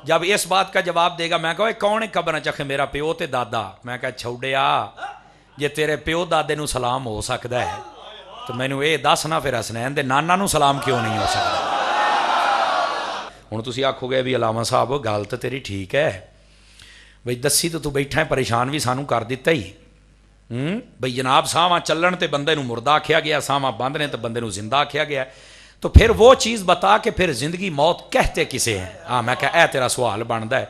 جب اس بات کا جواب دے گا میں کہا کون ہے قبر چکھے میرا پیو تے دادا، میں کہا چھوڑیا جے تیرے پیو دادے نو سلام ہو سکتا ہے تو مینوں اے دس نا پھر حسنین دے نانا نو سلام کیوں نہیں ہو سکتا؟ ہن تسی آکھو گے بھی علامہ صاحب گل تے تیری ٹھیک ہے بھئی دسی تو بیٹھا ہے پریشان بھی سانوں کر دیتا ہی بھئی جناب ساواں چلن تے بندے نو مردہ آکھیا گیا، ساواں بند نے تے بندے نو زندہ آکھیا گیا، تو پھر وہ چیز بتا کہ پھر زندگی موت کہتے کسے ہیں؟ ہاں میں کہا اے تیرا سوال بندا ہے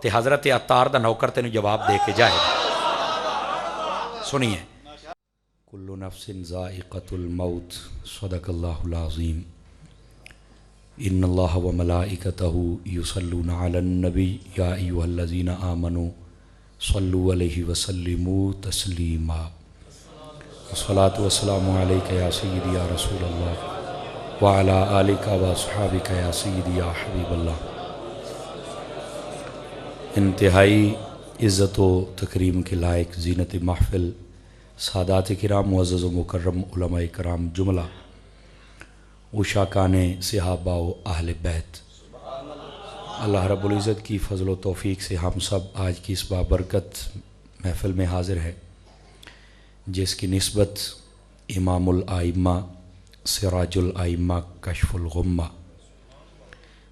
تے حضرت عطار دا نوکر تینوں جواب دے کے جائے گا۔ سنیے، کل نفس ذائقۃ الموت، صدق اللہ العظیم۔ ان اللہ و ملائکتہ یصلون علی النبی یا ایھا الذین آمنوا صلوا علیہ وسلموا تسلیما۔ الصلاۃ والسلام علیک یا سیدی یا رسول اللہ وعلی آلک و اصحابک یا سیدی یا حبیب اللہ۔ انتہائی عزت و تکریم کے لائق زینت محفل سادات کرام، معزز و مکرم علماء کرام جملہ، عشاقان صحابہ و اہل بیت، اللہ رب العزت کی فضل و توفیق سے ہم سب آج کی اس بابرکت محفل میں حاضر ہے، جس کی نسبت امام الائمہ سراج الائمہ کشف الغمہ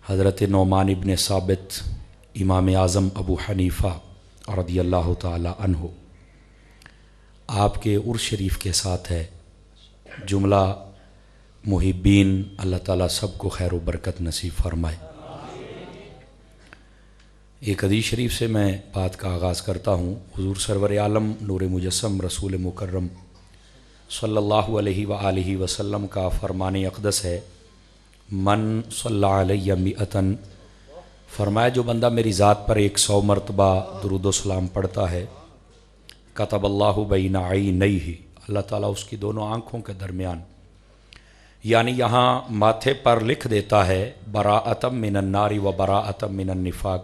حضرت نعمان ابن ثابت امام اعظم ابو حنیفہ رضی اللہ تعالی عنہ آپ کے عرش شریف کے ساتھ ہے۔ جملہ محبین اللہ تعالیٰ سب کو خیر و برکت نصیب فرمائے۔ ایک حدیث شریف سے میں بات کا آغاز کرتا ہوں۔ حضور سرور عالم نور مجسم رسول مکرم صلی اللہ علیہ وآلہ وسلم کا فرمان اقدس ہے، من صلی علیہ مئتن، فرمایا جو بندہ میری ذات پر 100 مرتبہ درود و سلام پڑھتا ہے، کتب اللہ بین عینیہ، اللہ تعالیٰ اس کی دونوں آنکھوں کے درمیان، یعنی یہاں ماتھے پر لکھ دیتا ہے براءۃ من النار و براءۃ من النفاق،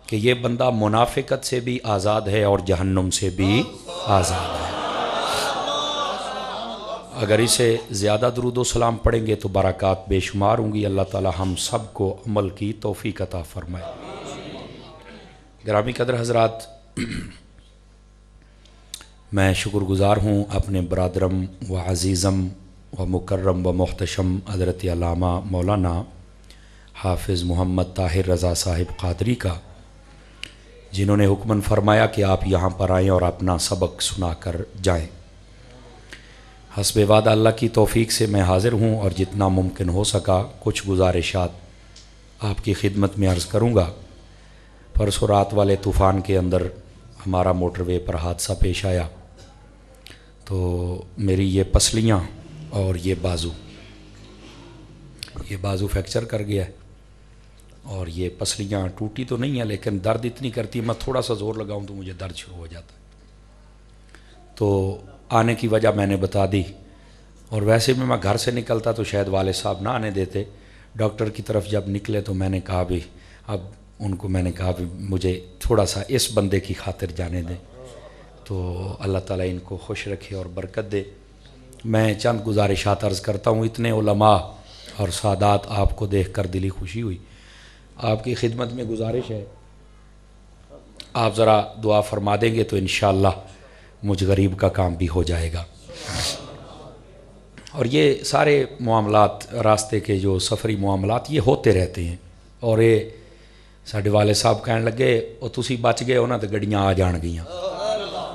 کہ یہ بندہ منافقت سے بھی آزاد ہے اور جہنم سے بھی آزاد ہے۔ اگر اسے زیادہ درود و سلام پڑھیں گے تو برکات بے شمار ہوں گی۔ اللہ تعالی ہم سب کو عمل کی توفیق عطا فرمائے۔ گرامی قدر حضرات، میں شکر گزار ہوں اپنے برادرم و عزیزم و مکرم و محتشم حضرت علامہ مولانا حافظ محمد طاہر رضا صاحب قادری کا، جنہوں نے حکماً فرمایا کہ آپ یہاں پر آئیں اور اپنا سبق سنا کر جائیں۔ حسب وعدہ اللہ کی توفیق سے میں حاضر ہوں اور جتنا ممکن ہو سکا کچھ گزارشات آپ کی خدمت میں عرض کروں گا۔ پرسوں رات والے طوفان کے اندر ہمارا موٹر وے پر حادثہ پیش آیا، تو میری یہ پسلیاں اور یہ بازو فریکچر کر گیا ہے، اور یہ پسلیاں ٹوٹی تو نہیں ہیں لیکن درد اتنی کرتی ہے، میں تھوڑا سا زور لگاؤں تو مجھے درد شروع ہو جاتا ہے۔ تو آنے کی وجہ میں نے بتا دی، اور ویسے بھی میں گھر سے نکلتا تو شاید والد صاحب نہ آنے دیتے۔ ڈاکٹر کی طرف جب نکلے تو میں نے کہا بھی اب ان کو میں نے کہا بھی مجھے تھوڑا سا اس بندے کی خاطر جانے دیں، تو اللہ تعالیٰ ان کو خوش رکھے اور برکت دے۔ میں چند گزارشات عرض کرتا ہوں۔ اتنے علماء اور سادات آپ کو دیکھ کر دلی خوشی ہوئی۔ آپ کی خدمت میں گزارش ہے، آپ ذرا دعا فرما دیں گے تو انشاءاللہ مجھ غریب کا کام بھی ہو جائے گا۔ اور یہ سارے معاملات، راستے کے جو سفری معاملات، یہ ہوتے رہتے ہیں۔ اور یہ ساڈے والے صاحب کہنے لگے وہ تسی بچ گئے ہونا تو گڈیاں آ جان گیاں،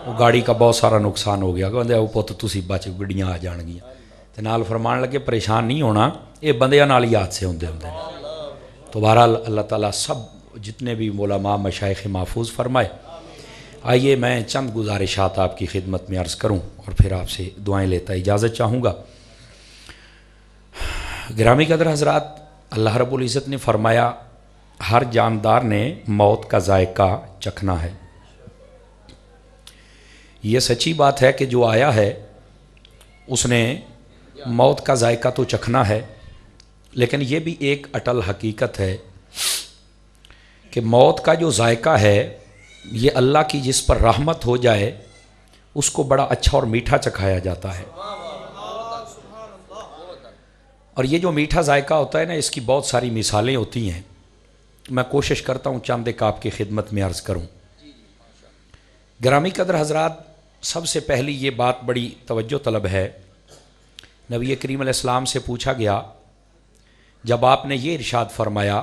وہ گاڑی کا بہت سارا نقصان ہو گیا، کہندے وہ پت تسی بچ گڈیاں آ جان گیاں، تے نال فرمان لگے پریشان نہیں ہونا، یہ بندیاں نال ہی حادثے ہوندے ہوندے ہیں۔ تو بہرحال اللہ تعالیٰ سب جتنے بھی علماء مشائخ محفوظ فرمائے۔ آئیے میں چند گزارشات آپ کی خدمت میں عرض کروں اور پھر آپ سے دعائیں لیتا اجازت چاہوں گا۔ گرامی قدر حضرات، اللہ رب العزت نے فرمایا ہر جاندار نے موت کا ذائقہ چکھنا ہے۔ یہ سچی بات ہے کہ جو آیا ہے اس نے موت کا ذائقہ تو چکھنا ہے، لیکن یہ بھی ایک اٹل حقیقت ہے کہ موت کا جو ذائقہ ہے یہ اللہ کی جس پر رحمت ہو جائے اس کو بڑا اچھا اور میٹھا چکھایا جاتا ہے۔ اور یہ جو میٹھا ذائقہ ہوتا ہے نا، اس کی بہت ساری مثالیں ہوتی ہیں۔ میں کوشش کرتا ہوں چند ایک آپ کی خدمت میں عرض کروں۔ گرامی قدر حضرات، سب سے پہلی یہ بات بڑی توجہ طلب ہے۔ نبی کریم علیہ السلام سے پوچھا گیا، جب آپ نے یہ ارشاد فرمایا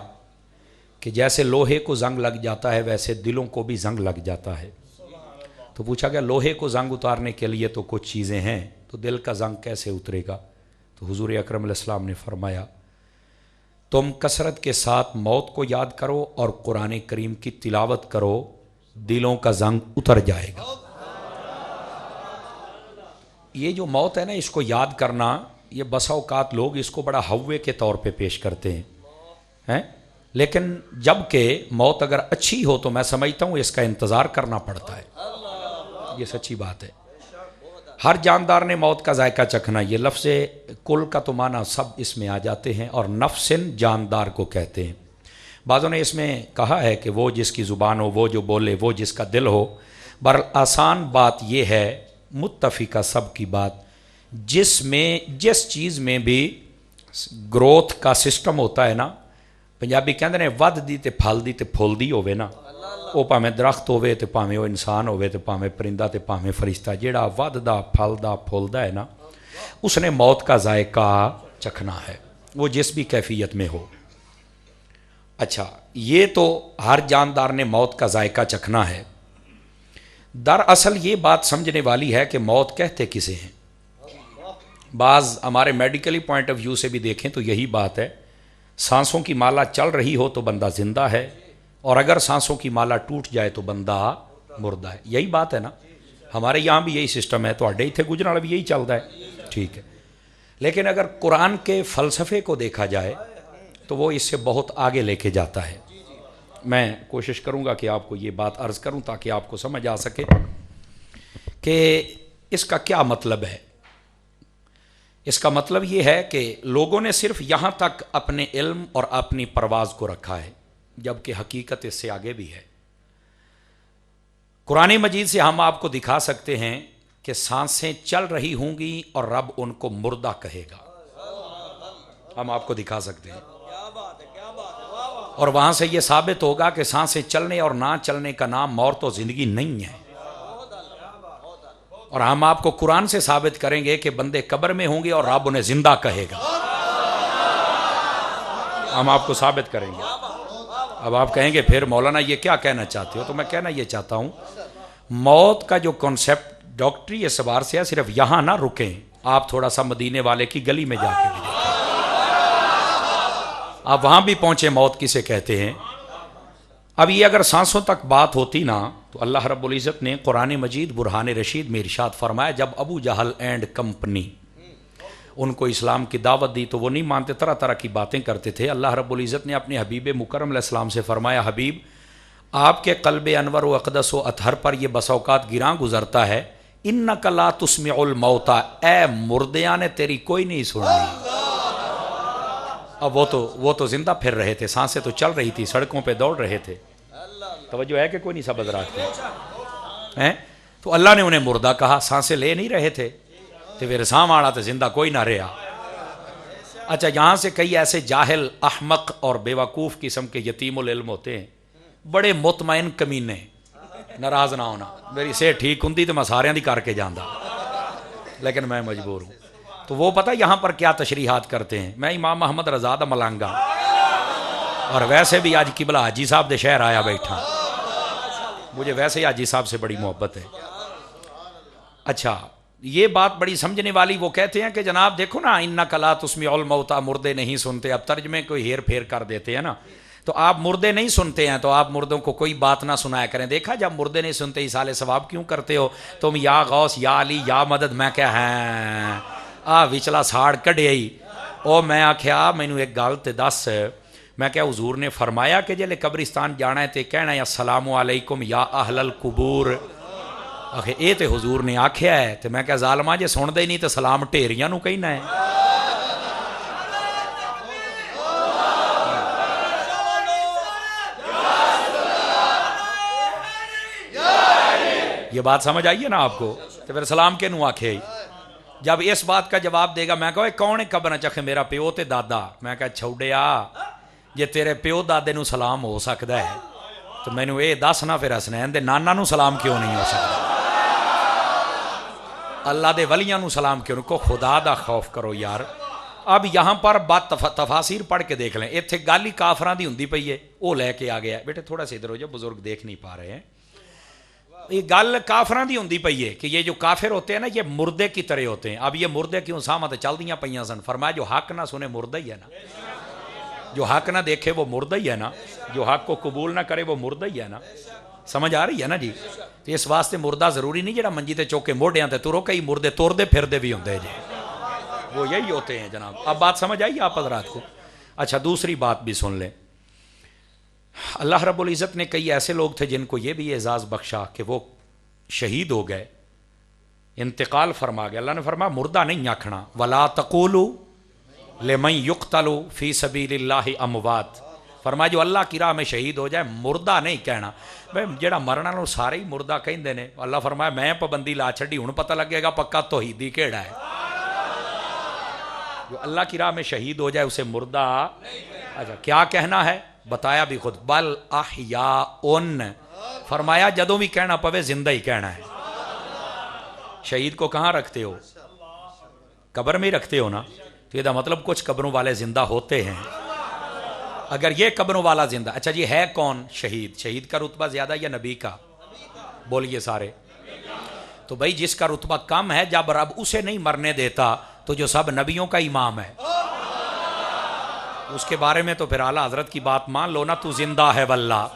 کہ جیسے لوہے کو زنگ لگ جاتا ہے ویسے دلوں کو بھی زنگ لگ جاتا ہے، تو پوچھا گیا لوہے کو زنگ اتارنے کے لیے تو کچھ چیزیں ہیں، تو دل کا زنگ کیسے اترے گا؟ تو حضور اکرم علیہ السلام نے فرمایا، تم کثرت کے ساتھ موت کو یاد کرو اور قرآن کریم کی تلاوت کرو، دلوں کا زنگ اتر جائے گا۔ یہ جو موت ہے نا، اس کو یاد کرنا، یہ بسا اوقات لوگ اس کو بڑا ہوے کے طور پہ پیش کرتے ہیں، لیکن جب کہ موت اگر اچھی ہو تو میں سمجھتا ہوں اس کا انتظار کرنا پڑتا ہے۔ یہ سچی بات ہے۔ ہر جاندار نے موت کا ذائقہ چکھنا، یہ لفظ کل کا تو معنی سب اس میں آ جاتے ہیں، اور نفسن جاندار کو کہتے ہیں۔ بعضوں نے اس میں کہا ہے کہ وہ جس کی زبان ہو، وہ جو بولے، وہ جس کا دل ہو۔ آسان بات یہ ہے، متفقہ سب کی بات، جس چیز میں بھی گروتھ کا سسٹم ہوتا ہے نا، پنجابی کہندے نے ود دی تے پھل دی تے پھول دی ہوئے نا، وہ پاویں درخت ہوئے تے پاویں وہ انسان ہوئے تے پاویں پرندہ تے پاویں فرشتہ، جیڑا ود دا پھل دا پھول دا ہے نا، اس نے موت کا ذائقہ چکھنا ہے، وہ جس بھی کیفیت میں ہو۔ اچھا، یہ تو ہر جاندار نے موت کا ذائقہ چکھنا ہے۔ دراصل یہ بات سمجھنے والی ہے کہ موت کہتے کسے ہیں۔ بعض ہمارے میڈیکلی پوائنٹ آف ویو سے بھی دیکھیں تو یہی بات ہے، سانسوں کی مالا چل رہی ہو تو بندہ زندہ ہے، اور اگر سانسوں کی مالا ٹوٹ جائے تو بندہ مردہ ہے۔ یہی بات ہے نا، ہمارے یہاں بھی یہی سسٹم ہے، تو اڈے تھے گجران بھی یہی چلتا ہے، ٹھیک ہے۔ لیکن اگر قرآن کے فلسفے کو دیکھا جائے تو وہ اس سے بہت آگے لے کے جاتا ہے۔ میں کوشش کروں گا کہ آپ کو یہ بات عرض کروں تاکہ آپ کو سمجھ آ سکے کہ اس کا کیا مطلب ہے۔ اس کا مطلب یہ ہے کہ لوگوں نے صرف یہاں تک اپنے علم اور اپنی پرواز کو رکھا ہے، جبکہ حقیقت اس سے آگے بھی ہے۔ قرآن مجید سے ہم آپ کو دکھا سکتے ہیں کہ سانسیں چل رہی ہوں گی اور رب ان کو مردہ کہے گا، ہم آپ کو دکھا سکتے ہیں، اور وہاں سے یہ ثابت ہوگا کہ سانسیں چلنے اور نہ چلنے کا نام موت و زندگی نہیں ہے۔ اور ہم آپ کو قرآن سے ثابت کریں گے کہ بندے قبر میں ہوں گے اور رب انہیں زندہ کہے گا، ہم آپ کو ثابت کریں گے۔ اب آپ کہیں گے پھر مولانا یہ کیا کہنا چاہتے ہو؟ تو میں کہنا یہ چاہتا ہوں، موت کا جو کنسیپٹ ڈاکٹری اعتبار سے ہے، صرف یہاں نہ رکیں، آپ تھوڑا سا مدینے والے کی گلی میں جا کے بھی دیکھیں، آپ وہاں بھی پہنچے موت کسے کہتے ہیں۔ اب یہ اگر سانسوں تک بات ہوتی نا، تو اللہ رب العزت نے قرآن مجید برہان رشید میں ارشاد فرمایا، جب ابو جہل اینڈ کمپنی ان کو اسلام کی دعوت دی تو وہ نہیں مانتے، طرح طرح کی باتیں کرتے تھے۔ اللہ رب العزت نے اپنے حبیب مکرم علیہ السلام سے فرمایا، حبیب آپ کے قلب انور و اقدس و اطہر پر یہ بس اوقات گراں گزرتا ہے، انک لا تسمع الموتى، اے مردیاں نے تیری کوئی نہیں سننی۔ اب وہ تو زندہ پھر رہے تھے، سانسیں تو چل رہی تھی، سڑکوں پہ دوڑ رہے تھے، توجہ ہے کہ کوئی نہیں؟ سب حضرات ہیں تو اللہ نے انہیں مردہ کہا، سانسیں لے نہیں رہے تھے تو پھر سام آڑا تو زندہ کوئی نہ رہا۔ اچھا، یہاں سے کئی ایسے جاہل، احمق اور بیوقوف قسم کے یتیم العلم ہوتے ہیں، بڑے مطمئن کمینے، ناراض نہ ہونا، میری صحت ٹھیک ہوں تو میں سارے دی کر کے جاندہ، لیکن میں مجبور ہوں۔ تو وہ پتہ یہاں پر کیا تشریحات کرتے ہیں، میں امام محمد رضا دا ملانگا، اور ویسے بھی آج قبلہ حاجی صاحب دے شہر آیا بیٹھا، مجھے ویسے ہی حاجی صاحب سے بڑی محبت ہے۔ اچھا، یہ بات بڑی سمجھنے والی، وہ کہتے ہیں کہ جناب دیکھو نا، انک لا تسمع الموتى، مردے نہیں سنتے، اب ترجمے کو ہیر پھیر کر دیتے ہیں نا، تو آپ مردے نہیں سنتے ہیں تو آپ مردوں کو کوئی بات نہ سنایا کریں۔ دیکھا جب مردے نہیں سنتے اصال ثواب کیوں کرتے ہو تم؟ یا غوث، یا علی، یا مدد، میں کیا ہیں وچلا ساڑ کڈیا ہی، او میں آکھیا مینوں ایک گل تے دس، میں کیا حضور نے فرمایا کہ جلے قبرستان جانا ہے تے کہنا ہے السلام علیکم یا اہل القبور، آخے اے تے حضور نے آکھیا ہے، تے میں کیا ظالمہ جے سن دے نہیں تے سلام ٹھیریاں نو کہنا ہے۔ یہ بات سمجھ آئیے نا آپ کو؟ تو پھر سلام کے نو آکھے، جب اس بات کا جواب دے گا، میں کہا کون ہے قبر چکھے میرا پیو تے دادا، میں کہا چھوڑیا ਜੇ ਤੇਰੇ ਪਿਓ ਦਾਦੇ ਨੂੰ ਸਲਾਮ ਹੋ ਸਕਦਾ ਹੈ تو مینوں یہ دس نہ پھر حسنین دے نانا نو سلام کیوں نہیں ہو سکتا؟ اللہ دے ولیاں نو سلام کیوں نہیں؟ کو خدا دا خوف کرو یار. اب یہاں پر بات تفاسیر پڑھ کے دیکھ لیں. اتنے گل ہی کافراں دی ہوندی پئی ہے، وہ لے کے آ گیا ہے. بیٹے تھوڑا سا ادھر ہو جاؤ، بزرگ دیکھ نہیں پا رہے ہیں. یہ گل کافراں دی ہوندی پئی ہے کہ یہ جو کافر ہوتے ہیں نا، یہ مردے کی طرح ہوتے ہیں. اب یہ مردے کیوں سامت چل دیاں پئیاں سن؟ فرمایا جو حق نہ سنے مردہ ہی ہے نا، جو حق نہ دیکھے وہ مردہ ہی ہے نا، جو حق کو قبول نہ کرے وہ مردہ ہی ہے نا. سمجھ آ رہی ہے نا جی؟ تو اس واسطے مردہ ضروری نہیں جڑا منجی تے چوکے موڈیاں تے ترو، کئی مردے توردے پھردے بھی ہوندے جی، وہ یہی ہوتے ہیں جناب. اب بات سمجھ آئی آپ حضرات کو؟ اچھا دوسری بات بھی سن لیں. اللہ رب العزت نے کئی ایسے لوگ تھے جن کو یہ بھی اعزاز بخشا کہ وہ شہید ہو گئے، انتقال فرما گئے. اللہ نے فرمایا مردہ نہیں آکھنا، ولا تقولوا لمن یقتل فی سبیل اللہ اموات. فرمایا جو اللہ کی راہ میں شہید ہو جائے مردہ نہیں کہنا. بھائی جڑا مرنا نو سارے ہی مردہ کہندے نے. اللہ فرمایا میں پابندی لا چھڈی، ہن پتہ لگے گا پکا توحیدی کیڑا ہے. جو اللہ کی راہ میں شہید ہو جائے اسے مردہ. اچھا کیا کہنا ہے بتایا بھی خود، بل احیاء. فرمایا جدوں بھی کہنا پوے زندہ ہی کہنا ہے. شہید کو کہاں رکھتے ہو؟ قبر میں ہی رکھتے ہو نا. تو یہ مطلب کچھ قبروں والے زندہ ہوتے ہیں. اگر یہ قبروں والا زندہ، اچھا جی ہے کون شہید؟ شہید کا رتبہ زیادہ یا نبی کا؟ بولیے سارے. تو بھائی جس کا رتبہ کم ہے جب رب اسے نہیں مرنے دیتا تو جو سب نبیوں کا امام ہے اس کے بارے میں تو پھر اعلیٰ حضرت کی بات مان لو نا. تو زندہ ہے واللہ،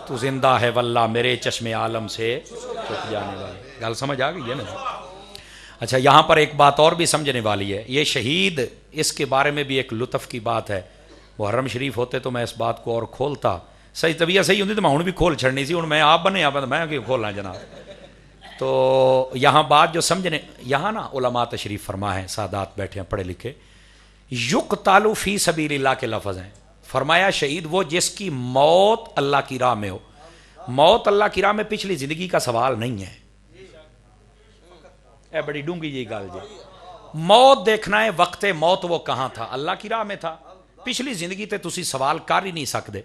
تو زندہ ہے واللہ میرے چشم عالم سے چھپ جانے والے. گل سمجھ آ گئی ہے نا؟ اچھا یہاں پر ایک بات اور بھی سمجھنے والی ہے. یہ شہید، اس کے بارے میں بھی ایک لطف کی بات ہے. محرم شریف ہوتے تو میں اس بات کو اور کھولتا. صحیح طبیعت صحیح ہوتی تو میں ہوں بھی کھول چھڑنی سی. ہوں میں آپ بنے آپ میں کیوں کھولنا جناب. تو یہاں بات جو سمجھنے، یہاں نا علماء تشریف فرما ہے، سادات بیٹھے ہیں پڑھے لکھے. یقتل فی سبیل اللہ کے لفظ ہیں. فرمایا شہید وہ جس کی موت اللہ کی راہ میں ہو. موت اللہ کی راہ میں پچھلی زندگی کا سوال نہیں ہے. اے بڑی ڈونگی جی گل جی. موت دیکھنا ہے، وقت موت وہ کہاں تھا؟ اللہ کی راہ میں تھا. پچھلی زندگی تے تسی سوال کر ہی نہیں سکتے.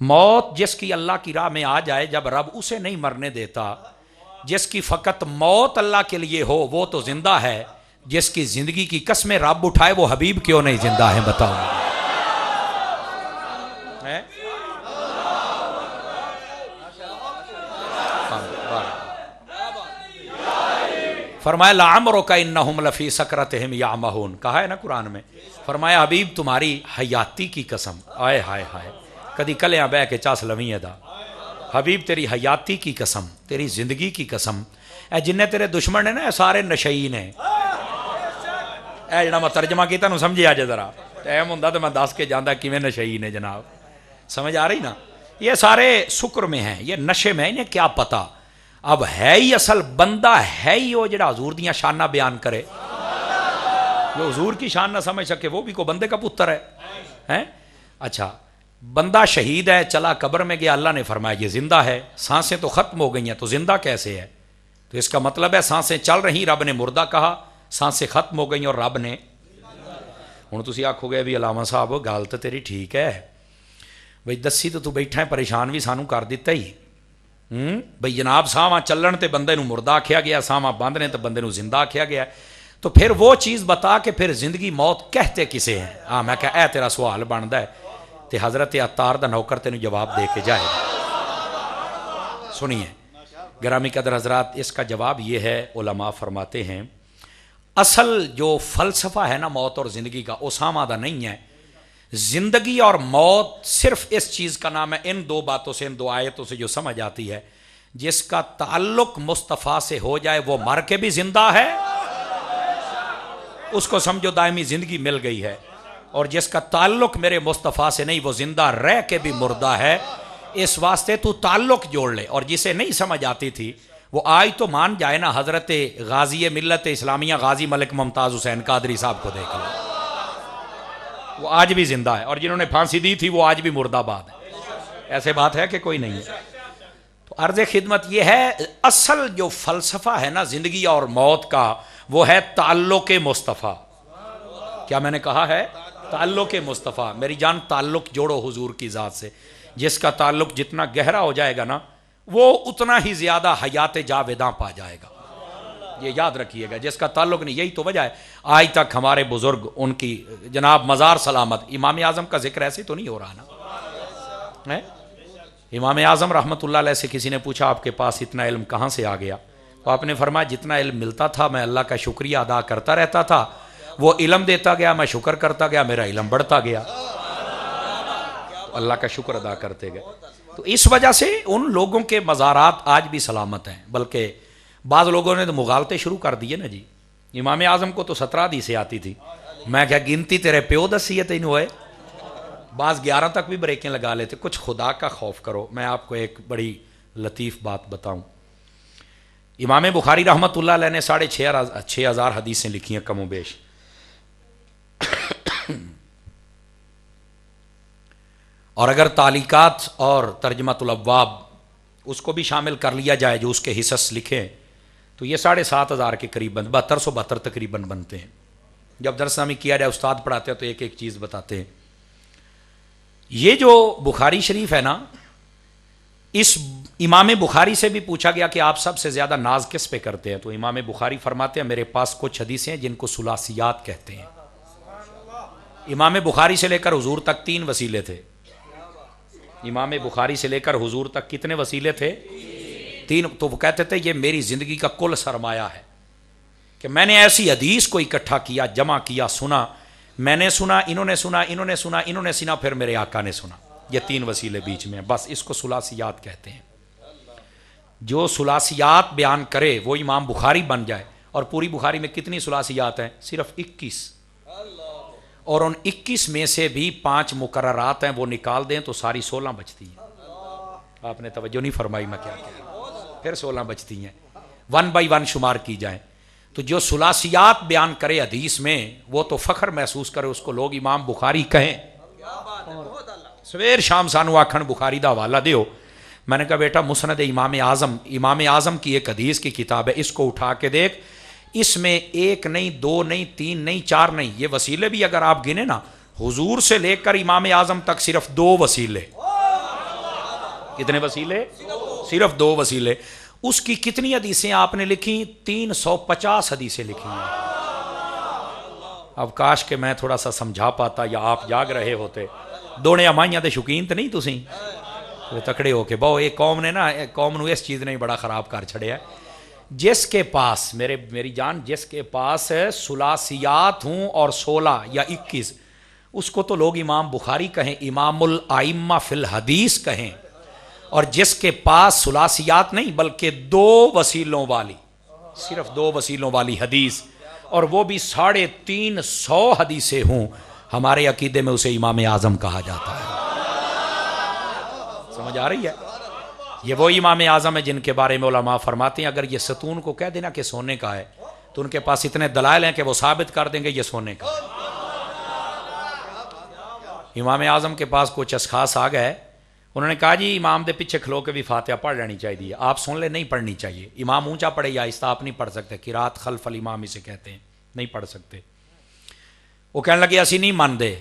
موت جس کی اللہ کی راہ میں آ جائے جب رب اسے نہیں مرنے دیتا، جس کی فقط موت اللہ کے لیے ہو وہ تو زندہ ہے. جس کی زندگی کی قسمیں رب اٹھائے وہ حبیب کیوں نہیں زندہ ہے؟ بتاؤ. فرمایا لعمرک انہم لفی سکرتہم یعمہون. کہا ہے نا قرآن میں. فرمایا حبیب تمہاری حیاتی کی قسم. آئے ہائے ہائے کدی کلیاں بہ کے چاس لویں دا. حبیب تیری حیاتی کی قسم، تیری زندگی کی قسم. اے جنہیں تیرے دشمن ہیں نا سارے نشئین ہیں. اے جڑا میں ترجمہ کیتا نو سمجھے آجے ذرا. ٹائم ہوندا تو میں دس کے جاندا کیویں نشئین ہے جناب. سمجھ آ رہی نا؟ یہ سارے سکر میں ہیں، یہ نشے میں ہیں، انہیں کیا پتہ. اب ہے ہی اصل بندہ ہے ہی وہ جڑا حضور دیاں شانہ بیان کرے. جو حضور کی شان نہ سمجھ سکے وہ بھی کو بندے کا پتر ہے. اچھا بندہ شہید ہے، چلا قبر میں گیا، اللہ نے فرمایا یہ زندہ ہے. سانسیں تو ختم ہو گئی ہیں تو زندہ کیسے ہے؟ تو اس کا مطلب ہے سانسیں چل رہی، رب نے مردہ کہا. سانسیں ختم ہو گئی اور رب نے. ہوں تسی آکھو گے بھی علامہ صاحب گل تو تیری ٹھیک ہے بھئی دسی تو بیٹھا ہے، پریشان بھی سانوں کر دیتا ہی. بھئی جناب ساواں چلن تے بندے نو مردہ آکھیا گیا، ساواں بند نے تے بندے نو زندہ آکھیا گیا. تو پھر وہ چیز بتا کہ پھر زندگی موت کہتے کسے ہیں؟ ہاں میں کہا اے تیرا سوال بندا ہے. تے حضرت عطار دا نوکر تینوں جواب دے کے جائے. سنیے گرامی قدر حضرات، اس کا جواب یہ ہے، علماء فرماتے ہیں اصل جو فلسفہ ہے نا موت اور زندگی کا، اسامہ دا نہیں ہے. زندگی اور موت صرف اس چیز کا نام ہے. ان دو باتوں سے، ان دو آیتوں سے جو سمجھ آتی ہے، جس کا تعلق مصطفیٰ سے ہو جائے وہ مر کے بھی زندہ ہے، اس کو سمجھو دائمی زندگی مل گئی ہے. اور جس کا تعلق میرے مصطفیٰ سے نہیں وہ زندہ رہ کے بھی مردہ ہے. اس واسطے تو تعلق جوڑ لے. اور جسے نہیں سمجھ آتی تھی وہ آج تو مان جائے نا. حضرت غازی ملت اسلامیہ غازی ملک ممتاز حسین قادری صاحب کو دیکھ لو، وہ آج بھی زندہ ہے. اور جنہوں نے پھانسی دی تھی وہ آج بھی مردہ باد ہے. ایسے بات ہے کہ کوئی نہیں ہے. تو عرض خدمت یہ ہے اصل جو فلسفہ ہے نا زندگی اور موت کا، وہ ہے تعلق مصطفیٰ. کیا میں نے کہا ہے؟ تعلق مصطفیٰ، میری جان تعلق جوڑو حضور کی ذات سے. جس کا تعلق جتنا گہرا ہو جائے گا نا وہ اتنا ہی زیادہ حیات جاویداں پا جائے گا. یہ یاد رکھیے گا. جس کا تعلق نہیں، یہی تو وجہ ہے آج تک ہمارے بزرگ ان کی جناب مزار سلامت. امام اعظم کا ذکر ایسے تو نہیں ہو رہا نا. امام اعظم رحمۃ اللہ علیہ سے کسی نے پوچھا آپ کے پاس اتنا علم کہاں سے آ گیا؟ تو آپ نے فرمایا جتنا علم ملتا تھا میں اللہ کا شکریہ ادا کرتا رہتا تھا، وہ علم دیتا گیا، میں شکر کرتا گیا، میرا علم بڑھتا گیا، اللہ کا شکر ادا کرتے گئے. تو اس وجہ سے ان لوگوں کے مزارات آج بھی سلامت ہیں. بلکہ بعض لوگوں نے تو مغالطے شروع کر دیے نا جی. امام اعظم کو تو 17 حدیثیں آتی تھی، میں کیا گنتی تیرے پیو دسی ہے تین ہوئے، بعض 11 تک بھی بریکیں لگا لیتے. کچھ خدا کا خوف کرو. میں آپ کو ایک بڑی لطیف بات بتاؤں. امام بخاری رحمۃ اللہ علیہ نے 6,500 حدیثیں لکھی ہیں کم و بیش. اور اگر تعلیقات اور ترجمۃ الابواب اس کو بھی شامل کر لیا جائے جو اس کے حصص لکھے تو یہ 7,500 کے قریب 7272 تقریباً بنتے ہیں. جب درس نامی کیا جائے استاد پڑھاتے ہیں تو ایک ایک چیز بتاتے ہیں. یہ جو بخاری شریف ہے نا، اس امام بخاری سے بھی پوچھا گیا کہ آپ سب سے زیادہ ناز کس پہ کرتے ہیں؟ تو امام بخاری فرماتے ہیں میرے پاس کچھ حدیثیں ہیں جن کو ثلاثیات کہتے ہیں. امام بخاری سے لے کر حضور تک 3 وسیلے تھے. امام بخاری سے لے کر حضور تک کتنے وسیلے تھے؟ 3. تو وہ کہتے تھے یہ میری زندگی کا کل سرمایہ ہے کہ میں نے ایسی حدیث کو اکٹھا کیا، جمع کیا، سنا. میں نے سنا، انہوں نے سنا، انہوں نے سنا، انہوں نے سنا، پھر میرے آقا نے سنا. یہ 3 وسیلے بیچ میں ہیں. بس اس کو ثلاثیات کہتے ہیں. جو ثلاثیات بیان کرے وہ امام بخاری بن جائے. اور پوری بخاری میں کتنی ثلاثیات ہیں؟ صرف 21. اور ان 21 میں سے بھی 5 مقررات ہیں، وہ نکال دیں تو ساری 16 بچتی ہیں. آپ نے توجہ نہیں فرمائی میں کیا کہہ رہا ہوں. پھر 16 بچتی ہیں 1 بائی 1 شمار کی جائیں. تو جو ثلاثیات بیان کرے حدیث میں وہ تو فخر محسوس کرے، اس کو لوگ امام بخاری کہیں. سویر شام سانو آکھن بخاری دا حوالہ دیو. میں نے کہا بیٹا مسند امام اعظم کی ایک حدیث کی کتاب ہے، اس کو اٹھا کے دیکھ. اس میں 1 نہیں 2 نہیں 3 نہیں 4 نہیں، یہ وسیلے بھی اگر آپ گنے نا حضور سے لے کر امام اعظم تک صرف 2 وسیلے. کتنے وسیلے؟ صرف 2 وسیلے. اس کی کتنی حدیثیں آپ نے لکھی؟ 350 حدیثیں لکھی ہیں. اب کاش کہ میں تھوڑا سا سمجھا پاتا یا آپ جاگ رہے ہوتے. دونے امائیاں دے شوقین تو نہیں تسی تکڑے ہو کے بہو. ایک قوم نے نا قوم نو اس چیز نے بڑا خراب کر چھڑیا. جس کے پاس میری جان جس کے پاس ثلاثیات ہوں اور 16 یا 21 اس کو تو لوگ امام بخاری کہیں، امام الائمہ فی الحدیث کہیں. اور جس کے پاس ثلاثیات نہیں بلکہ 2 وسیلوں والی، صرف 2 وسیلوں والی حدیث، اور وہ بھی 350 حدیثیں ہوں، ہمارے عقیدے میں اسے امام اعظم کہا جاتا ہے. سمجھ آ رہی ہے؟ یہ وہ امام اعظم ہے جن کے بارے میں علماء فرماتے ہیں اگر یہ ستون کو کہہ دینا کہ سونے کا ہے تو ان کے پاس اتنے دلائل ہیں کہ وہ ثابت کر دیں گے یہ سونے کا ہے. امام اعظم کے پاس کچھ اشخاص آ گئے، انہوں نے کہا جی امام دے پیچھے کھلو کے بھی فاتحہ پڑھ لینی چاہیے. آپ سن لیں نہیں پڑھنی چاہیے. امام اونچا پڑھے یا آہستہ آپ نہیں پڑھ سکتے. قرات خلف الامام اسے کہتے ہیں، نہیں پڑھ سکتے. وہ کہنے لگے اسی نہیں مانتے.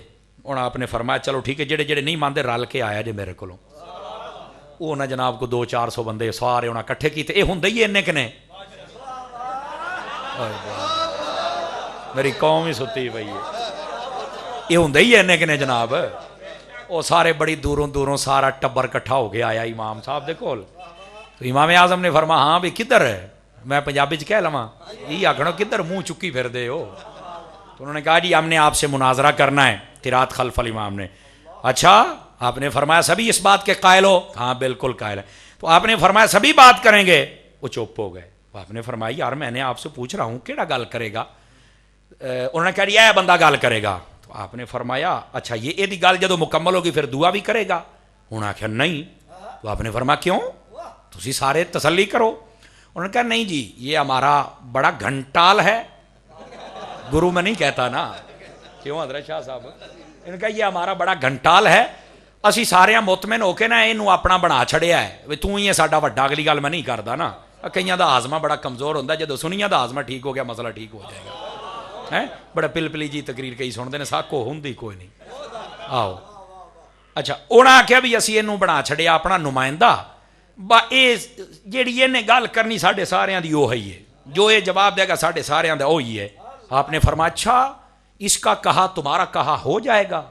انہوں آپ نے فرمایا چلو ٹھیک ہے، جڑے نہیں مانتے رل کے آیا جے میرے کو. وہ نہ جناب کو 200-400 بندے سارے انہیں کٹھے کیتے. یہ ہوں ہی انہیں کنے میری قوم ہی ستی پئی ہے. یہ ہوں ہی انہیں کنے جناب. وہ سارے بڑی دوروں سارا ٹبر کٹھا ہو گیا آیا امام صاحب دے کول. تو امام اعظم نے فرمایا ہاں بھی کدھر ہے؟ میں پنجابی چ کہہ لواں یہ آخنا کدھر منہ چکی پھر دے ہو. تو انہوں نے کہا جی ہم نے آپ سے مناظرہ کرنا ہے. قرات خلف الامام نے. اچھا آپ نے فرمایا سبھی اس بات کے قائل ہو؟ ہاں بالکل قائل ہے. تو آپ نے فرمایا سبھی بات کریں گے؟ وہ چپ ہو گئے. تو آپ نے فرمایا یار میں نے آپ سے پوچھ رہا ہوں کیڑا گل کرے گا؟ انہوں نے کہا یہ بندہ گل کرے گا. تو آپ نے فرمایا اچھا یہ گل جدو مکمل ہوگی پھر دعا بھی کرے گا؟ انہوں نے کہا نہیں. تو آپ نے فرمایا کیوں؟ تسی سارے تسلی کرو. انہوں نے کہا نہیں جی یہ ہمارا بڑا گھنٹال ہے. گرو میں نہیں کہتا نا. کیوں حضرت شاہ صاحب؟ انہوں نے کہا یہ ہمارا بڑا گھنٹال ہے، اسی سارے مطمئن ہو کے نا یہ اپنا بنا چھڑیا ہے. تو ہی ہے ساڈا وڈا، اگلی گل میں نہیں کرتا نا. کئیاں دا ہاضمہ بڑا کمزور ہوتا ہے، جدو سنیاں دا ہاضمہ ٹھیک ہو گیا مسئلہ ٹھیک ہو جائے گا. ہے بڑا پلپلی جی تقریر کئی سنتے ہیں ساکو ہوندی کوئی نہیں آؤ اچھا انہاں آخیا بھی اسی اینوں بنا چھڑیا اپنا نمائندہ جیڑی انہیں گل کرنی ساڈے سارے دی وہی ہے جو یہ جواب دے گا ساڈے سارے دا وہی ہے آپ نے فرمایا اچھا اس کا کہا تمہارا کہا ہو جائے گا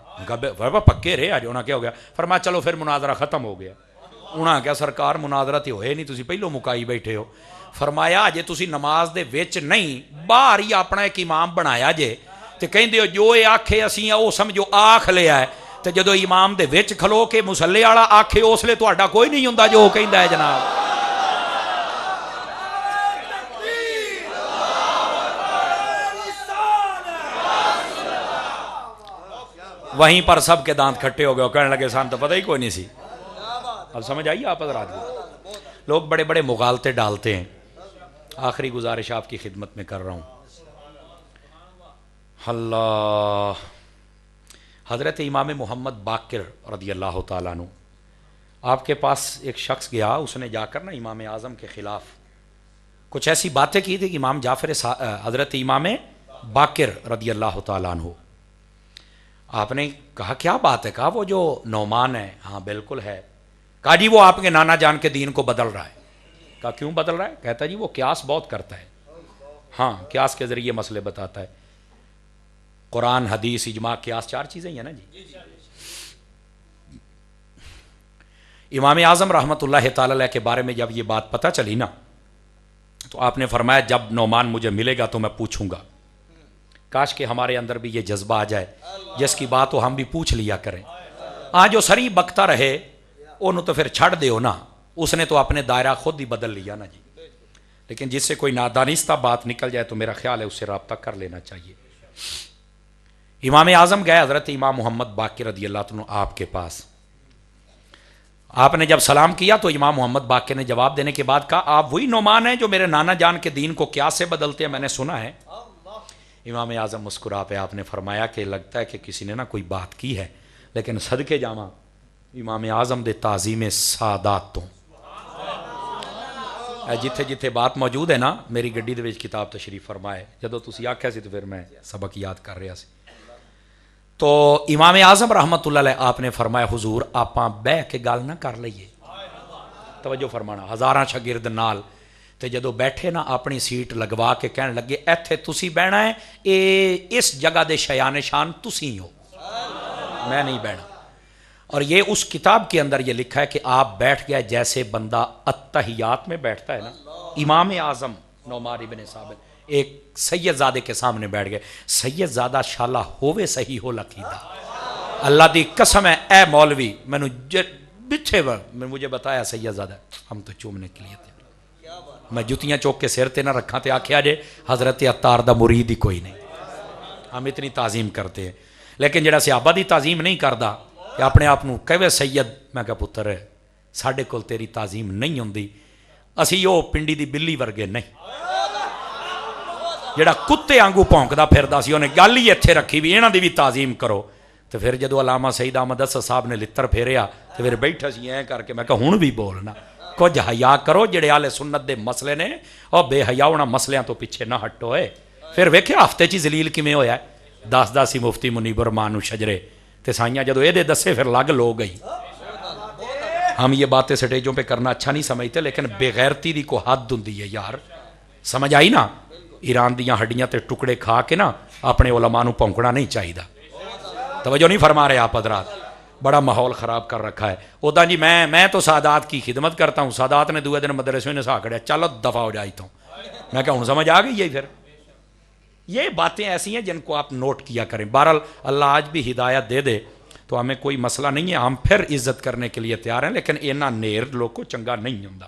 پکے رہے آج انہاں کیا ہو گیا فرمایا چلو پھر مناظرہ ختم ہو گیا انہاں کیا سرکار مناظرہ تے ہوئے نہیں تسی پہلو مکائی بیٹھے ہو فرمایا جے تسی نماز دے وچ نہیں باہر ہی اپنا ایک امام بنایا جے تے کہندے ہو جو اے آکھے اسی او سمجھو آکھ لیا ہے تے جدو امام دے وچ کھلو کے مسلے والا آکھے اس لیے تہاڈا کوئی نہیں ہوندا جو کہندا ہے جناب وہیں پر سب کے دانت کھٹے ہو گئے کہنے لگے سان تو پتہ ہی کوئی نہیں سی اب سمجھ آئیے آپ حضرات کو لوگ بڑے بڑے مغالطے ڈالتے ہیں آخری گزارش آپ کی خدمت میں کر رہا ہوں اللہ حضرت امام محمد باقر رضی اللہ تعالیٰ عنہ آپ کے پاس ایک شخص گیا اس نے جا کر نا امام اعظم کے خلاف کچھ ایسی باتیں کی تھی کہ امام جعفر حضرت امام باقر رضی اللہ تعالیٰ عنہ آپ نے کہا کیا بات ہے کہا وہ جو نعمان ہے ہاں بالکل ہے کہا جی وہ آپ کے نانا جان کے دین کو بدل رہا ہے کہا کیوں بدل رہا ہے کہتا جی وہ قیاس بہت کرتا ہے ہاں قیاس کے ذریعے مسئلے بتاتا ہے قرآن حدیث اجماع قیاس چار چیزیں ہیں نا جی امام اعظم رحمۃ اللہ تعالی علیہ کے بارے میں جب یہ بات پتہ چلی نا تو آپ نے فرمایا جب نعمان مجھے ملے گا تو میں پوچھوں گا کاش کہ ہمارے اندر بھی یہ جذبہ آ جائے جس کی بات وہ ہم بھی پوچھ لیا کریں جو سری بکتا رہے انہوں تو پھر چھڑ دیو نا اس نے تو اپنے دائرہ خود ہی بدل لیا نا جی لیکن جس سے کوئی نادانستہ بات نکل جائے تو میرا خیال ہے اس سے رابطہ کر لینا چاہیے امام اعظم گئے حضرت امام محمد باقر رضی اللہ عنہ آپ کے پاس آپ نے جب سلام کیا تو امام محمد باقر نے جواب دینے کے بعد کہا آپ وہی نعمان ہیں جو میرے نانا جان کے دین کو قیاس سے بدلتے ہیں میں نے سنا ہے امام اعظم مسکرا پہ آپ نے فرمایا کہ لگتا ہے کہ کسی نے نا کوئی بات کی ہے لیکن صدقے جاواں امام اعظم دے تعظیم سادات تو جتھے جتھے بات موجود ہے نا میری گڈی دے وچ کتاب تشریف فرمائے جدو تسی آکھیا سی تو پھر میں سبق یاد کر رہا سی تو امام اعظم رحمت اللہ علیہ آپ نے فرمایا حضور آپاں بہ کے گل نہ کر لئیے توجہ فرمانا ہزاراں شاگرد نال تے جدو بیٹھے نا اپنی سیٹ لگوا کے کہنے لگے ایتھے تسی بہنا ہے اس جگہ دے شیان شان تسی ہو میں نہیں بہنا اور یہ اس کتاب کے اندر یہ لکھا ہے کہ آپ بیٹھ گئے جیسے بندہ التحیات میں بیٹھتا ہے نا امام اعظم نعمان ابن ثابت ایک سید زادے کے سامنے بیٹھ گئے سید زادہ شالا ہووے صحیح ہو لقیدہ اللہ دی قسم ہے اے مولوی مجھے بتایا سید زادہ ہم تو چومنے کے لیے تھے میں جتیاں چوک کے سر تے نہ رکھاں تے آکھیا جے حضرت عطار دا مرید ہی کوئی نہیں ہم اتنی تعظیم کرتے ہیں لیکن جڑا صحابہ دی تعظیم نہیں کردا کہ اپنے آپ نو کہوے سید میں کہا پتر ہے ساڈے کول تیری تعظیم نہیں ہوندی اسی وہ پنڈی دی بلی ورگے نہیں جڑا کتے آنگو پونکدا پھردا سی انہیں گل ہی ایتھے رکھی بھی انہاں دی بھی تعظیم کرو تو پھر جدو علامہ سید احمد اسد صاحب نے لتر پھیریا تو پھر بیٹھا سی ایں کر کے میں کہا ہن بھی بولنا کچھ حیا کرو جڑے آلے سنت دے مسئلے نے اور بے حیا ہونا مسئلیاں تو پیچھے نہ ہٹو ہے پھر ویکھیا ہفتے چی ذلیل کیویں ہویا ہے دس سی مفتی منیب الرحمان شجرے تے سائیاں جدو یہ دسے پھر لگ لو گئی ہم یہ باتیں سٹیجوں پہ کرنا اچھا نہیں سمجھتے لیکن بے غیرتی دی کو حد ہوندی ہے یار سمجھ آئی نا ایران دیاں ہڈیاں تے ٹکڑے کھا کے نا اپنے علماء نو پونکنا نہیں چاہیے توجہ نہیں فرما رہے آپ حضرات بڑا ماحول خراب کر رکھا ہے اودا جی میں تو سادات کی خدمت کرتا ہوں سادات نے دوسرے دن مدرسے نے سا کھڑیا چلو دفعہ ہو جائی تو میں کہا ہوں سمجھ آ گئی ہے پھر یہ باتیں ایسی ہیں جن کو آپ نوٹ کیا کریں بہرحال اللہ آج بھی ہدایت دے دے تو ہمیں کوئی مسئلہ نہیں ہے ہم پھر عزت کرنے کے لیے تیار ہیں لیکن اینا نیر لوگ کو چنگا نہیں ہوندا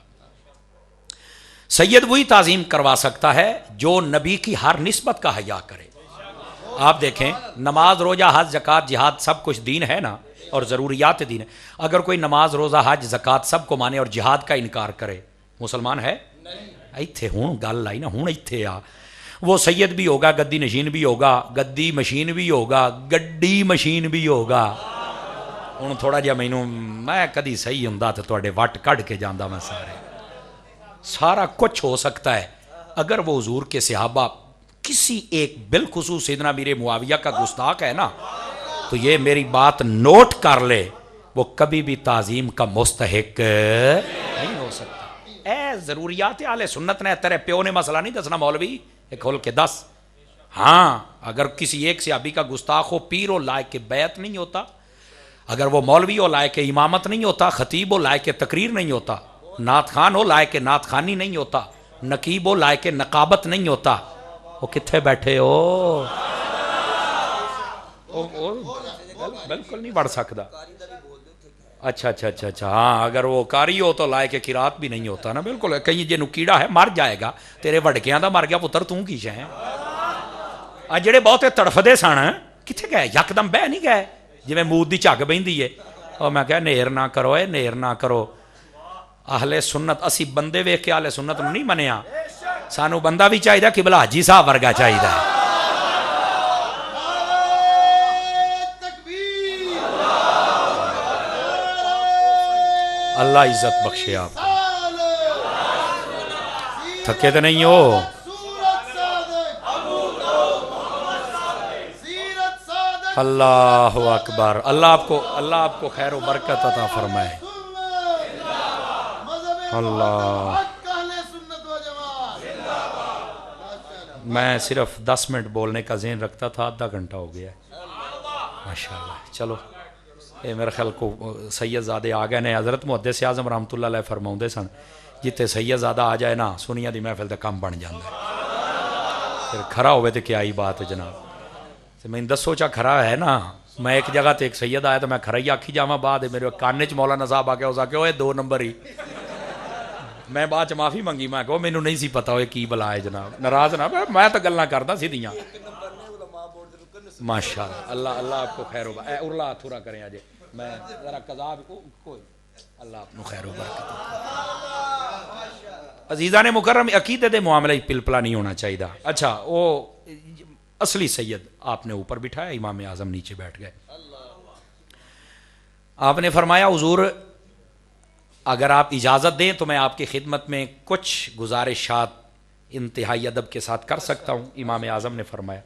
سید وہی تعظیم کروا سکتا ہے جو نبی کی ہر نسبت کا حیا کرے آپ دیکھیں نماز روزہ حج زکوٰۃ جہاد سب کچھ دین ہے نا اور ضروریات دین ہے اگر کوئی نماز روزہ حج زکوٰۃ سب کو مانے اور جہاد کا انکار کرے مسلمان ہے ایتھے ہوں گل لائی نا ہوں ایتھے آ وہ سید بھی ہوگا گدی نشین بھی ہوگا گدی مشین بھی ہوگا گڈی مشین بھی ہوگا ہوں تھوڑا جہا مینوں میں کدی صحیح ہوندا تے تواڈے وٹ کڈ کے جاندا میں سارا کچھ ہو سکتا ہے اگر وہ حضور کے صحابہ کسی ایک بالخصوص سیدنا امیر معاویہ کا گستاخ ہے نا تو یہ میری بات نوٹ کر لے، وہ کبھی بھی تعظیم کا مستحق نہیں ہو سکتا۔ اے ضروریات اہل سنت نے، تیرے پیو نے مسئلہ نہیں دسنا مولوی، ایک کھول کے دس۔ ہاں اگر کسی ایک صحابی کا گستاخ ہو، پیر ہو لائق بیعت نہیں ہوتا، اگر وہ مولوی ہو لائق امامت نہیں ہوتا، خطیب ہو لائق تقریر نہیں ہوتا، نعت خان ہو لائق نعت خانی نہیں ہوتا، نقیب ہو لائق نقابت نہیں ہوتا، وہ کتنے بیٹھے ہو؟ بالکل نہیں بڑھ سکتا۔ اچھا اچھا اچھا اچھا، ہاں اگر وہ کاری ہو تو لائق قرات بھی نہیں ہوتا نا، بالکل۔ کہیں جنوں کیڑا ہے مر جائے گا، تیرے وڑکیاں دا مر گیا پتر، توں کی شے آ جڑے بہتے تڑفدے سن کتنے گئے؟ یکدم بہ نہیں گئے جی مود دی جھگ بہندی ہے۔ اور میں کہا نیر نہ کرو، اے نیر نہ کرو۔ اہل سنت اسی بندے ویکھ کے اہل سنت نوں نہیں منیا، سانو بندہ بھی چاہیے قبلہ حاجی صاحب ورگا چاہیے۔ اللہ عزت بخشے آپ کو، تھکے تو نہیں ہو؟ اللہ اکبر، اللہ آپ کو خیر و برکت عطا فرمائے۔ اللہ، میں صرف 10 منٹ بولنے کا ذہن رکھتا تھا، آدھا گھنٹہ ہو گیا ہے ماشاءاللہ۔ چلو یہ میرے خیال کو سید زادے آ گئے نے۔ حضرت محدث اعظم رحمۃ اللہ علیہ فرماؤندے سن جتے سید زادہ آ جائے نا سنیا دی محفل تے کم بن جاندے، پھر کھڑا ہوئے تے کیا ہی بات ہے جناب۔ میں دسو چا کھڑا ہے نا، میں ایک جگہ تے ایک سید آیا تو میں کھڑا ہی آکھی جاواں، بعد میرے کانے چ مولانا صاحب آ کے اس آکے اوے 2 نمبر ہی، میں بعد چ معافی منگی، میں کہو مینوں نہیں سی پتا ہوئے کی بلا ہے جناب، ناراض نہ، میں تو گلاں کردا سیدھیاں ماشاءاللہ۔ اللہ آپ کو خیر ہو، اے ارلا تھوڑا کریں اجے، میں ذرا قضا کوئی، اللہ آپ کو خیر و برکت۔ عزیزان مکرم، عقیدے دے معاملے پلپلا نہیں ہونا چاہیے۔ اچھا وہ اصلی سید آپ نے اوپر بٹھایا، امام اعظم نیچے بیٹھ گئے۔ آپ نے فرمایا حضور اگر آپ اجازت دیں تو میں آپ کی خدمت میں کچھ گزارشات انتہائی ادب کے ساتھ کر سکتا ہوں؟ امام اعظم نے فرمایا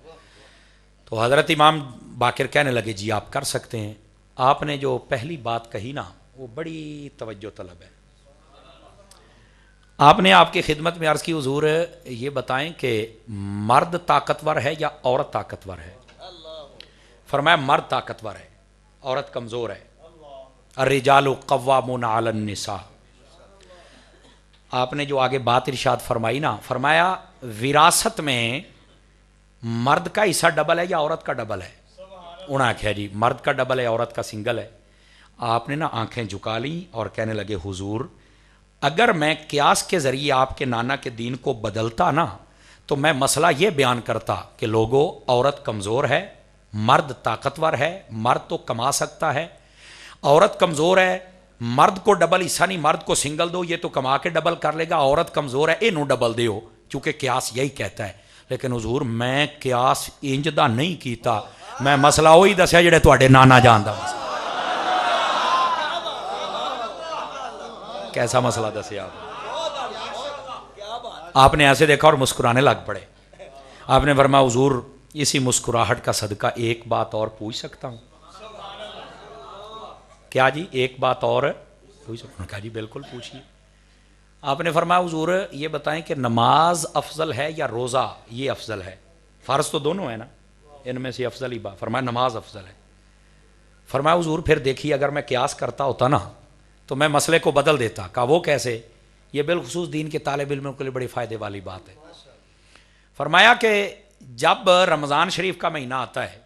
تو حضرت امام باقر کہنے لگے جی آپ کر سکتے ہیں۔ آپ نے جو پہلی بات کہی نا وہ بڑی توجہ طلب ہے۔ آپ نے آپ کی خدمت میں عرض کی حضور یہ بتائیں کہ مرد طاقتور ہے یا عورت طاقتور ہے؟ فرمایا مرد طاقتور ہے، عورت کمزور ہے۔ الرجال قوامون علی النساء۔ آپ نے جو آگے بات ارشاد فرمائی نا، فرمایا وراثت میں مرد کا حصہ ڈبل ہے یا عورت کا ڈبل ہے؟ انہوں نے آخیا جی مرد کا ڈبل ہے، عورت کا سنگل ہے۔ آپ نے نا آنکھیں جھکا لیں اور کہنے لگے حضور اگر میں قیاس کے ذریعے آپ کے نانا کے دین کو بدلتا نا تو میں مسئلہ یہ بیان کرتا کہ لوگوں عورت کمزور ہے، مرد طاقتور ہے، مرد تو کما سکتا ہے، عورت کمزور ہے، مرد کو ڈبل حصہ نہیں، مرد کو سنگل دو، یہ تو کما کے ڈبل کر لے گا، عورت کمزور ہے اینوں ڈبل دیو، چونکہ قیاس یہی کہتا ہے۔ لیکن حضور میں قیاس انجدہ نہیں کیتا، میں مسئلہ وہی دسیا جڑے تواڈے نانا جاندا مسئلہ۔ کیسا مسئلہ دسیا آپ نے؟ ایسے دیکھا اور مسکرانے لگ پڑے۔ آپ نے فرمایا حضور اسی مسکراہٹ کا صدقہ ایک بات اور پوچھ سکتا ہوں؟ کیا جی ایک بات اور پوچھ سکتا ہوں؟ کہا جی بالکل پوچھیے۔ آپ نے فرمایا حضور یہ بتائیں کہ نماز افضل ہے یا روزہ یہ افضل ہے؟ فرض تو دونوں ہے نا، ان میں سے افضل ہی بات۔ فرمایا نماز افضل ہے۔ فرمایا حضور پھر دیکھیے اگر میں قیاس کرتا ہوتا نا تو میں مسئلے کو بدل دیتا۔ کہا وہ کیسے؟ یہ بالخصوص دین کے طالب علموں کے لیے بڑی فائدے والی بات ہے۔ فرمایا کہ جب رمضان شریف کا مہینہ آتا ہے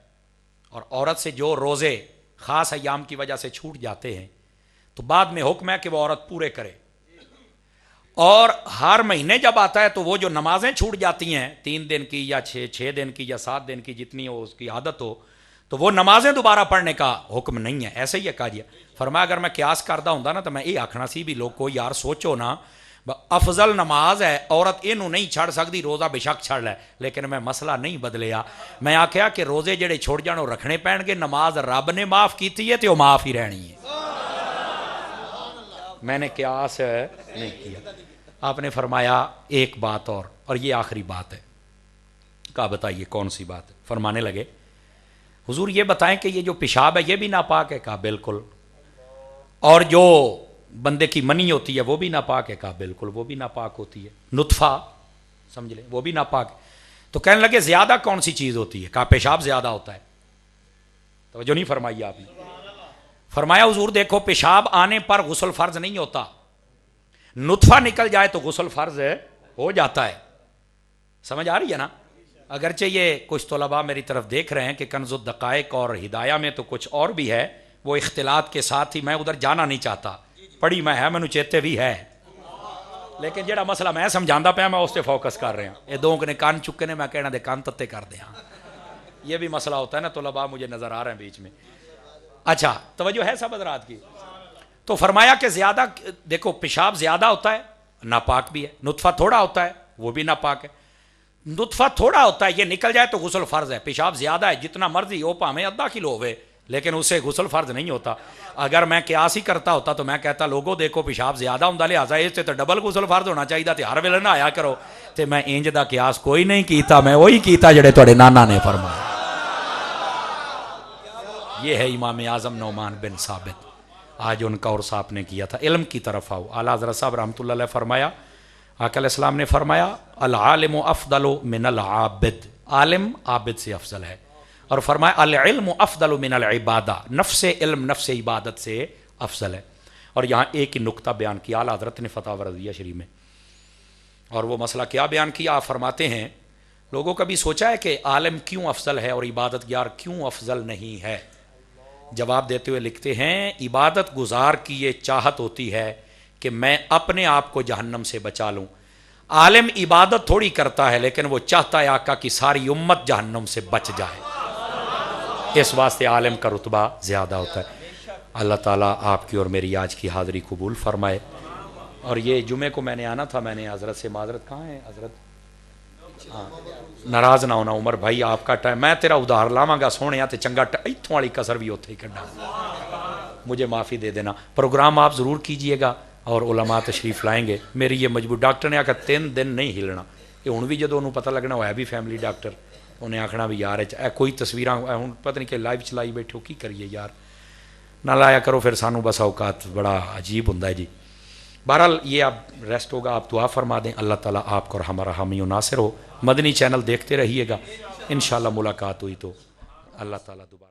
اور عورت سے جو روزے خاص ایام کی وجہ سے چھوٹ جاتے ہیں تو بعد میں حکم ہے کہ وہ عورت پورے کرے، اور ہر مہینے جب آتا ہے تو وہ جو نمازیں چھوٹ جاتی ہیں 3 دن کی یا 6 دن کی یا 7 دن کی جتنی ہو اس کی عادت ہو تو وہ نمازیں دوبارہ پڑھنے کا حکم نہیں ہے، ایسے ہی ہے کہا دیا۔ فرمایا اگر میں قیاس کردہ ہوں نا تو میں یہ آکھنا سی بھی لوگ کو یار سوچو نا افضل نماز ہے، عورت اینوں نہیں چھڑ سکتی، روزہ بے شک چھڑ لے، لیکن میں مسئلہ نہیں بدلیا۔ میں آکھیا کہ روزے جڑے چھوڑ جان وہ رکھنے پین گے، نماز رب نے معاف کیتی ہے تو وہ معاف ہی رہنی ہے۔ میں نے قیاس نہیں کیا۔ آپ نے فرمایا ایک بات اور یہ آخری بات ہے، کہا بتائیے کون سی بات ہے؟ فرمانے لگے حضور یہ بتائیں کہ یہ جو پیشاب ہے یہ بھی ناپاک ہے؟ کہا بالکل۔ اور جو بندے کی منی ہوتی ہے وہ بھی ناپاک ہے؟ کہا بالکل وہ بھی ناپاک ہوتی ہے۔ نطفہ سمجھ لیں وہ بھی ناپاک ہے۔ تو کہنے لگے زیادہ کون سی چیز ہوتی ہے؟ کہا پیشاب زیادہ ہوتا ہے۔ توجہ نہیں فرمائی آپ نے؟ فرمایا حضور دیکھو پیشاب آنے پر غسل فرض نہیں ہوتا، نطفہ نکل جائے تو غسل فرض ہو جاتا ہے۔ سمجھ آ رہی ہے نا؟ اگرچہ یہ کچھ طلباء میری طرف دیکھ رہے ہیں کہ کنز الدقائق اور ہدایہ میں تو کچھ اور بھی ہے، وہ اختلاط کے ساتھ ہی میں ادھر جانا نہیں چاہتا، پڑھی میں ہے مینو چیتے بھی ہے، لیکن جڑا مسئلہ میں سمجھاندا پیا میں اس پہ فوکس کر رہا ہوں۔ یہ دو نے کان چکے نے میں کہنا دے کان تتے کر دیا، یہ بھی مسئلہ ہوتا ہے نا، طلباء مجھے نظر آ رہے ہیں بیچ میں۔ اچھا توجہ ہے سب حضرات کی؟ تو فرمایا کہ زیادہ دیکھو پیشاب زیادہ ہوتا ہے ناپاک بھی ہے، نطفہ تھوڑا ہوتا ہے وہ بھی ناپاک ہے۔ نطفہ تھوڑا ہوتا ہے یہ نکل جائے تو غسل فرض ہے، پیشاب زیادہ ہے جتنا مرضی ہو پاویں آدھا کلو ہوئے لیکن اسے غسل فرض نہیں ہوتا۔ اگر میں قیاس ہی کرتا ہوتا تو میں کہتا لوگوں دیکھو پیشاب زیادہ ہوندا لہذا اس تے تو ڈبل غسل فرض ہونا چاہیے تے ہر ویلے نہ آیا کرو، تے میں انج دا قیاس کوئی نہیں کیتا، میں وہی کیتا جڑے تواڈے نانا نے فرمایا۔ یہ ہے امام اعظم نعمان بن ثابت، آج ان کا عرس آپ نے کیا تھا۔ علم کی طرف آؤ، اعلیٰ حضرت صاحب رحمۃ اللہ علیہ فرمایا، آقا علیہ السلام نے فرمایا العالم افضل من العابد، عالم عابد سے افضل ہے، اور فرمایا العلم افضل من العبادہ، نفس علم نفس عبادت سے افضل ہے۔ اور یہاں ایک ہی نقطہ بیان کیا اعلیٰ حضرت نے فتاوی رضیہ شریف میں، اور وہ مسئلہ کیا بیان کیا؟ آپ فرماتے ہیں لوگوں کبھی سوچا ہے کہ عالم کیوں افضل ہے اور عبادت گزار کیوں افضل نہیں ہے؟ جواب دیتے ہوئے لکھتے ہیں عبادت گزار کی یہ چاہت ہوتی ہے کہ میں اپنے آپ کو جہنم سے بچا لوں، عالم عبادت تھوڑی کرتا ہے لیکن وہ چاہتا ہے آقا کی ساری امت جہنم سے بچ جائے، اس واسطے عالم کا رتبہ زیادہ ہوتا ہے۔ اللہ تعالیٰ آپ کی اور میری آج کی حاضری قبول فرمائے۔ اور یہ جمعے کو میں نے آنا تھا، میں نے حضرت سے معذرت، کہاں ہے حضرت؟ ہاں ناراض نہ ہونا عمر بھائی، آپ کا ٹائم میں تیرا ادھار لاواں گا سونے تے چنگا ایتھوں والی کسر بھی اوتھے ہی کڈا، مجھے معافی دے دینا۔ پروگرام آپ ضرور کیجئے گا اور علماء تشریف لائیں گے۔ میری یہ مجبور، ڈاکٹر نے آکھا 3 دن نہیں ہلنا، یہ ہن بھی جدوں انہوں پتہ لگنا وہ ہے بھی فیملی ڈاکٹر، انہیں آکھنا بھی یار اے کوئی تصویراں ہن پتہ نہیں کہ لائیو چلائی بیٹھو کی کریے یار، نہ لایا کرو پھر سانوں بس اوقات بڑا عجیب ہوندا ہے جی۔ بہرحال یہ اب ریسٹ ہوگا، آپ دعا فرما دیں، اللہ تعالیٰ آپ کو اور ہمارا حامی و ناصر ہو۔ مدنی چینل دیکھتے رہیے گا، انشاءاللہ ملاقات ہوئی تو اللہ تعالیٰ دوبارہ